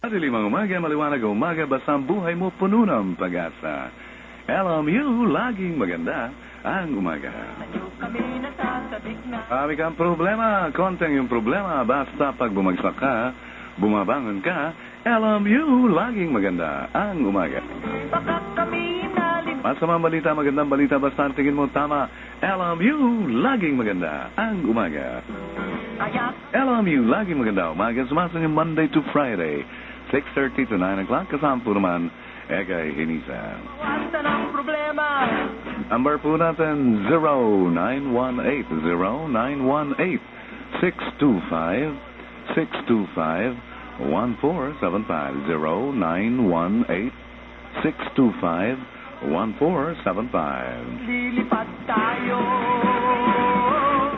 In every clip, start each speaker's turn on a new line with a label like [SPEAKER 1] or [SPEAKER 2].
[SPEAKER 1] Madilimang umaga, maliwanag ang umaga, basta ang buhay mo puno ng pag-asa. LMU, laging maganda ang umaga. Marami kang problema, konting yung problema, basta pag bumagsak ka, bumabangon ka, LMU, laging maganda ang umaga. Masamang balita, magandang balita, basta ang tingin mo tama, LMU, laging maganda ang umaga. LMU, laging maganda ang umaga, sumasang yung Monday to Friday, 6:30 to 9 o'clock, kasama po naman, Egay Hinisa. Number po natin, 0918-0918-625-625-1475, 0918-625-1475.
[SPEAKER 2] Lilipat tayo.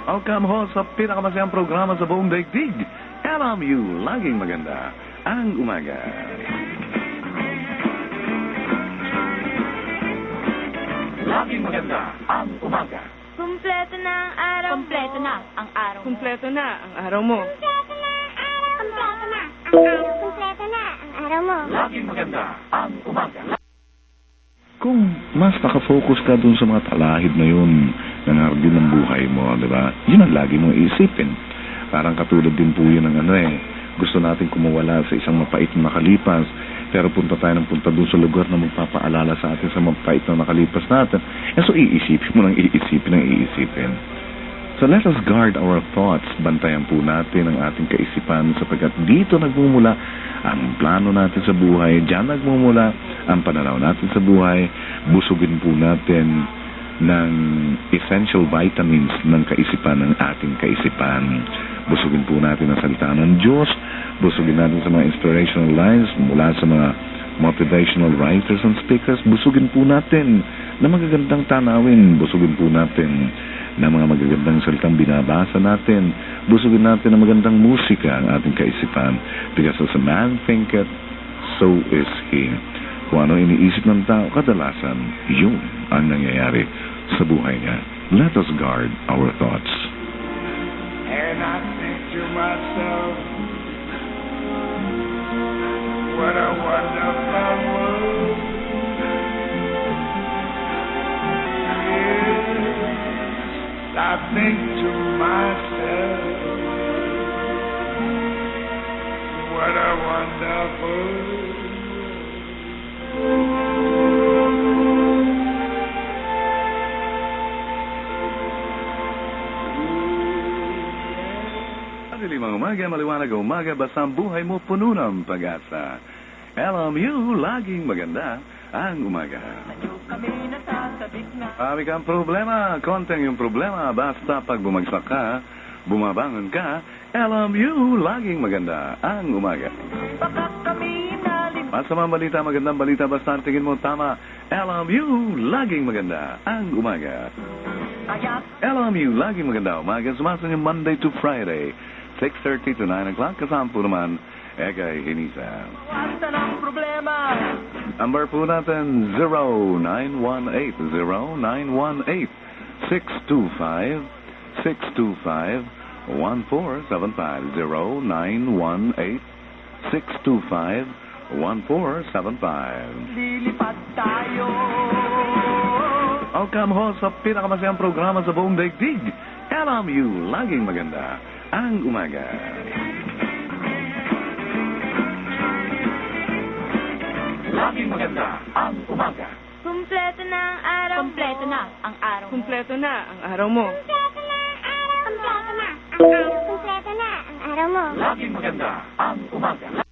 [SPEAKER 1] Welcome ho sa pinakamasayang programa sa buong daigdig. LMU, laging maganda ang umaga. Laging maganda ang umaga.
[SPEAKER 3] Kumpleto na ang araw mo.
[SPEAKER 2] Kumpleto na ang araw mo.
[SPEAKER 4] Kumpleto na ang araw mo.
[SPEAKER 3] Kumpleto na ang araw. Kumpleto na ang araw mo.
[SPEAKER 1] Laging maganda ang umaga. Kung mas nakafocus ka dun sa mga talahid na yun, ng hardin ng buhay mo, di ba? Yun ang lagi mong isipin. Parang katulad din po yun ng gusto natin kumawala sa isang mapait na nakalipas, pero punta tayo ng punta doon sa lugar na magpapaalala sa atin sa mapait na nakalipas natin. And so iisipin mo ng iisipin. So let us guard our thoughts. Bantayan po natin ang ating kaisipan sapagkat dito nagmumula ang plano natin sa buhay. Diyan nagmumula ang pananaw natin sa buhay. Busugin po natin ng essential vitamins ng kaisipan, ng ating kaisipan. Busugin po natin ang salita ng Diyos. Busugin natin sa mga inspirational lines mula sa mga motivational writers and speakers. Busugin po natin ng magagandang tanawin. Busugin po natin ng mga magagandang salitang binabasa natin. Busugin natin ng magandang musika ang ating kaisipan. Because as a man thinketh, so is he. Kung ano iniisip ng tao, kadalasan, yun ang nangyayari sa buhay niya. Let us guard our thoughts.
[SPEAKER 5] And I think to myself, what a wonderful world. Yes, I think to myself, what a wonderful world.
[SPEAKER 1] Madilimang umaga, maliwanag ang umaga, basta ang buhay mo puno ng pag-asa. LMU, laging maganda ang umaga. Marami kang problema, konting yung problema, basta pag bumagsak ka, bumabangon ka, LMU, laging maganda ang umaga. Masamang balita, magandang balita, basta ang tingin mo tama, LMU, laging maganda ang umaga. LMU, laging maganda ang umaga, sumasang yung Monday to Friday, 6:30 to 9 o'clock, kasama po naman, Egay Hinisa. Number po natin, 0918-625-625-1475, 0918-625-1475.
[SPEAKER 2] Lilipat tayo.
[SPEAKER 1] Welcome ho sa pinakamasayang programa sa buong daigdig. LMU, laging maganda ang umaga. Laging maganda ang umaga.
[SPEAKER 3] Kumpleto na ang araw mo.
[SPEAKER 2] Kumpleto na ang araw mo.
[SPEAKER 4] Kumpleto na ang araw mo.
[SPEAKER 3] Kumpleto na ang araw. Kumpleto na ang araw mo.
[SPEAKER 1] Laging maganda ang umaga.